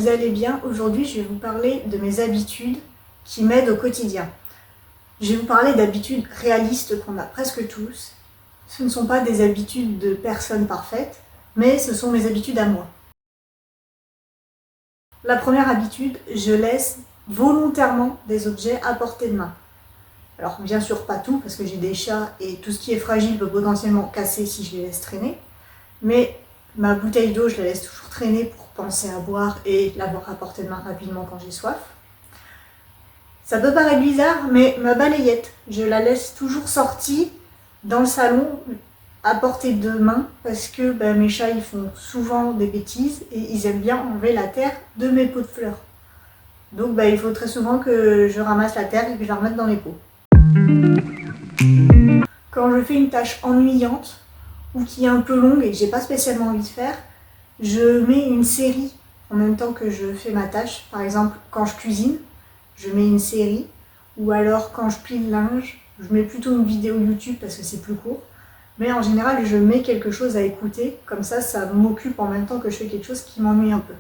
vous allez bien. Aujourd'hui, je vais vous parler de mes habitudes qui m'aident au quotidien. Je vais vous parler d'habitudes réalistes qu'on a presque tous. Ce ne sont pas des habitudes de personnes parfaites, mais ce sont mes habitudes à moi. La première habitude, je laisse volontairement des objets à portée de main. Alors bien sûr pas tout, parce que j'ai des chats et tout ce qui est fragile peut potentiellement casser si je les laisse traîner. Mais ma bouteille d'eau, je la laisse toujours traîner pour penser à boire et l'avoir à portée de main rapidement quand j'ai soif. Ça peut paraître bizarre, mais ma balayette, je la laisse toujours sortie dans le salon à portée de main parce que mes chats ils font souvent des bêtises et ils aiment bien enlever la terre de mes pots de fleurs. Donc il faut très souvent que je ramasse la terre et que je la remette dans les pots. Quand je fais une tâche ennuyante ou qui est un peu longue et que j'ai pas spécialement envie de faire, je mets une série en même temps que je fais ma tâche. Par exemple, quand je cuisine, je mets une série, ou alors quand je plie le linge, je mets plutôt une vidéo YouTube parce que c'est plus court. Mais en général, je mets quelque chose à écouter, comme ça m'occupe en même temps que je fais quelque chose qui m'ennuie un peu.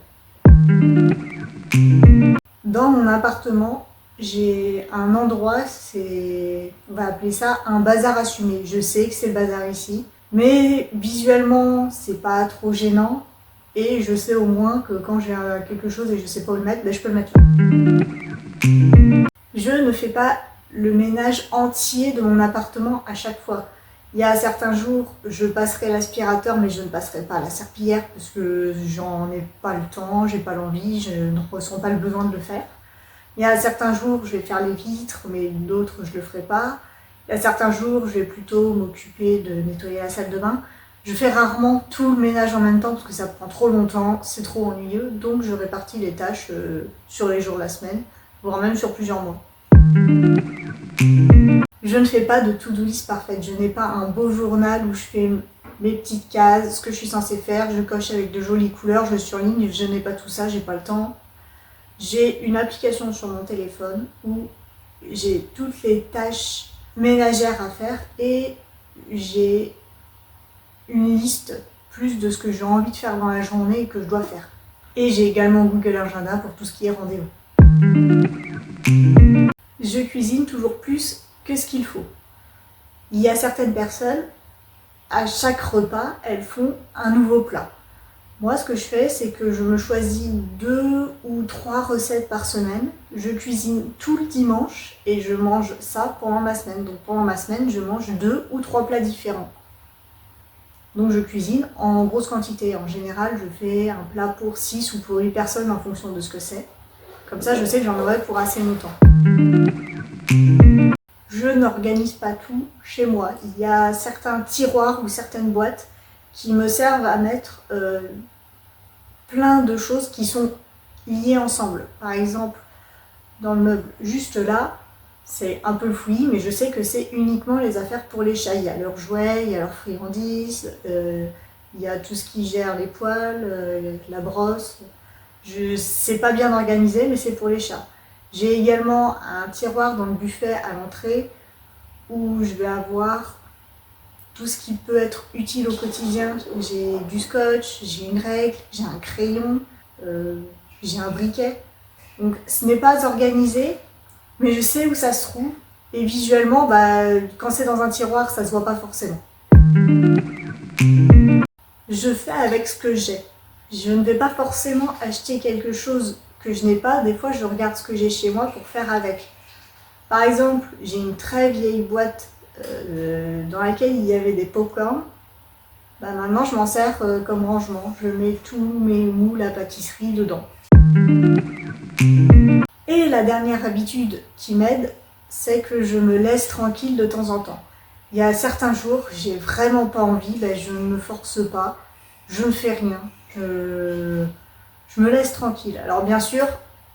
Dans mon appartement, j'ai un endroit, on va appeler ça un bazar assumé. Je sais que c'est le bazar ici, mais visuellement, c'est pas trop gênant. Et je sais au moins que quand j'ai quelque chose et je sais pas où le mettre, je peux le mettre là. Je ne fais pas le ménage entier de mon appartement à chaque fois. Il y a certains jours, je passerai l'aspirateur, mais je ne passerai pas la serpillière parce que j'en ai pas le temps, j'ai pas l'envie, je ne ressens pas le besoin de le faire. Il y a certains jours, je vais faire les vitres, mais d'autres, je le ferai pas. Il y a certains jours, je vais plutôt m'occuper de nettoyer la salle de bain. Je fais rarement tout le ménage en même temps parce que ça prend trop longtemps, c'est trop ennuyeux, donc je répartis les tâches sur les jours de la semaine, voire même sur plusieurs mois. Je ne fais pas de to-do list parfaite, je n'ai pas un beau journal où je fais mes petites cases, ce que je suis censée faire, je coche avec de jolies couleurs, je surligne, je n'ai pas tout ça, j'ai pas le temps. J'ai une application sur mon téléphone où j'ai toutes les tâches ménagères à faire et j'ai une liste plus de ce que j'ai envie de faire dans la journée et que je dois faire. Et j'ai également Google Agenda pour tout ce qui est rendez-vous. Je cuisine toujours plus que ce qu'il faut. Il y a certaines personnes, à chaque repas, elles font un nouveau plat. Moi, ce que je fais, c'est que je me choisis 2 ou 3 recettes par semaine. Je cuisine tout le dimanche et je mange ça pendant ma semaine. Donc pendant ma semaine, je mange 2 ou 3 plats différents. Donc je cuisine en grosse quantité. En général, je fais un plat pour 6 ou pour 8 personnes en fonction de ce que c'est. Comme ça, je sais que j'en aurai pour assez longtemps. Je n'organise pas tout chez moi. Il y a certains tiroirs ou certaines boîtes qui me servent à mettre plein de choses qui sont liées ensemble. Par exemple, dans le meuble juste là, c'est un peu fouillis, mais je sais que c'est uniquement les affaires pour les chats. Il y a leurs jouets, il y a leurs friandises, il y a tout ce qui gère les poils, la brosse. C'est pas bien organisé, mais c'est pour les chats. J'ai également un tiroir dans le buffet à l'entrée où je vais avoir tout ce qui peut être utile au quotidien. J'ai du scotch, j'ai une règle, j'ai un crayon, j'ai un briquet. Donc ce n'est pas organisé, mais je sais où ça se trouve. Et visuellement, quand c'est dans un tiroir, ça se voit pas forcément. Je fais avec ce que j'ai. Je ne vais pas forcément acheter quelque chose que je n'ai pas. Des fois, je regarde ce que j'ai chez moi pour faire avec. Par exemple, j'ai une très vieille boîte dans laquelle il y avait des pop-corn. Maintenant, je m'en sers comme rangement. Je mets tous mes moules à pâtisserie dedans. Et la dernière habitude qui m'aide, c'est que je me laisse tranquille de temps en temps. Il y a certains jours, j'ai vraiment pas envie, je ne me force pas, je ne fais rien. Je me laisse tranquille. Alors bien sûr,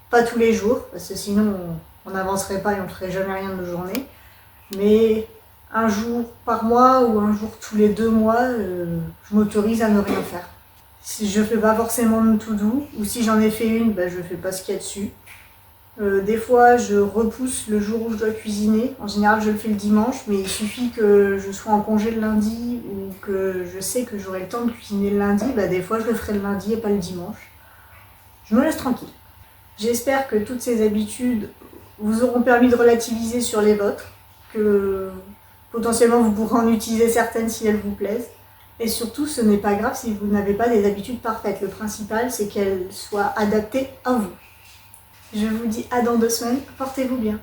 pas tous les jours, parce que sinon on n'avancerait pas et on ne ferait jamais rien de nos journées. Mais un jour par mois ou un jour tous les 2 mois, je m'autorise à ne rien faire. Si je fais pas forcément de to-do, ou si j'en ai fait une, je fais pas ce qu'il y a dessus. Des fois, je repousse le jour où je dois cuisiner. En général, je le fais le dimanche, mais il suffit que je sois en congé le lundi ou que je sais que j'aurai le temps de cuisiner le lundi. Des fois, je le ferai le lundi et pas le dimanche. je me laisse tranquille. J'espère que toutes ces habitudes vous auront permis de relativiser sur les vôtres, que potentiellement vous pourrez en utiliser certaines si elles vous plaisent. Et surtout, ce n'est pas grave si vous n'avez pas des habitudes parfaites. Le principal, c'est qu'elles soient adaptées à vous. Je vous dis à dans 2 semaines, portez-vous bien.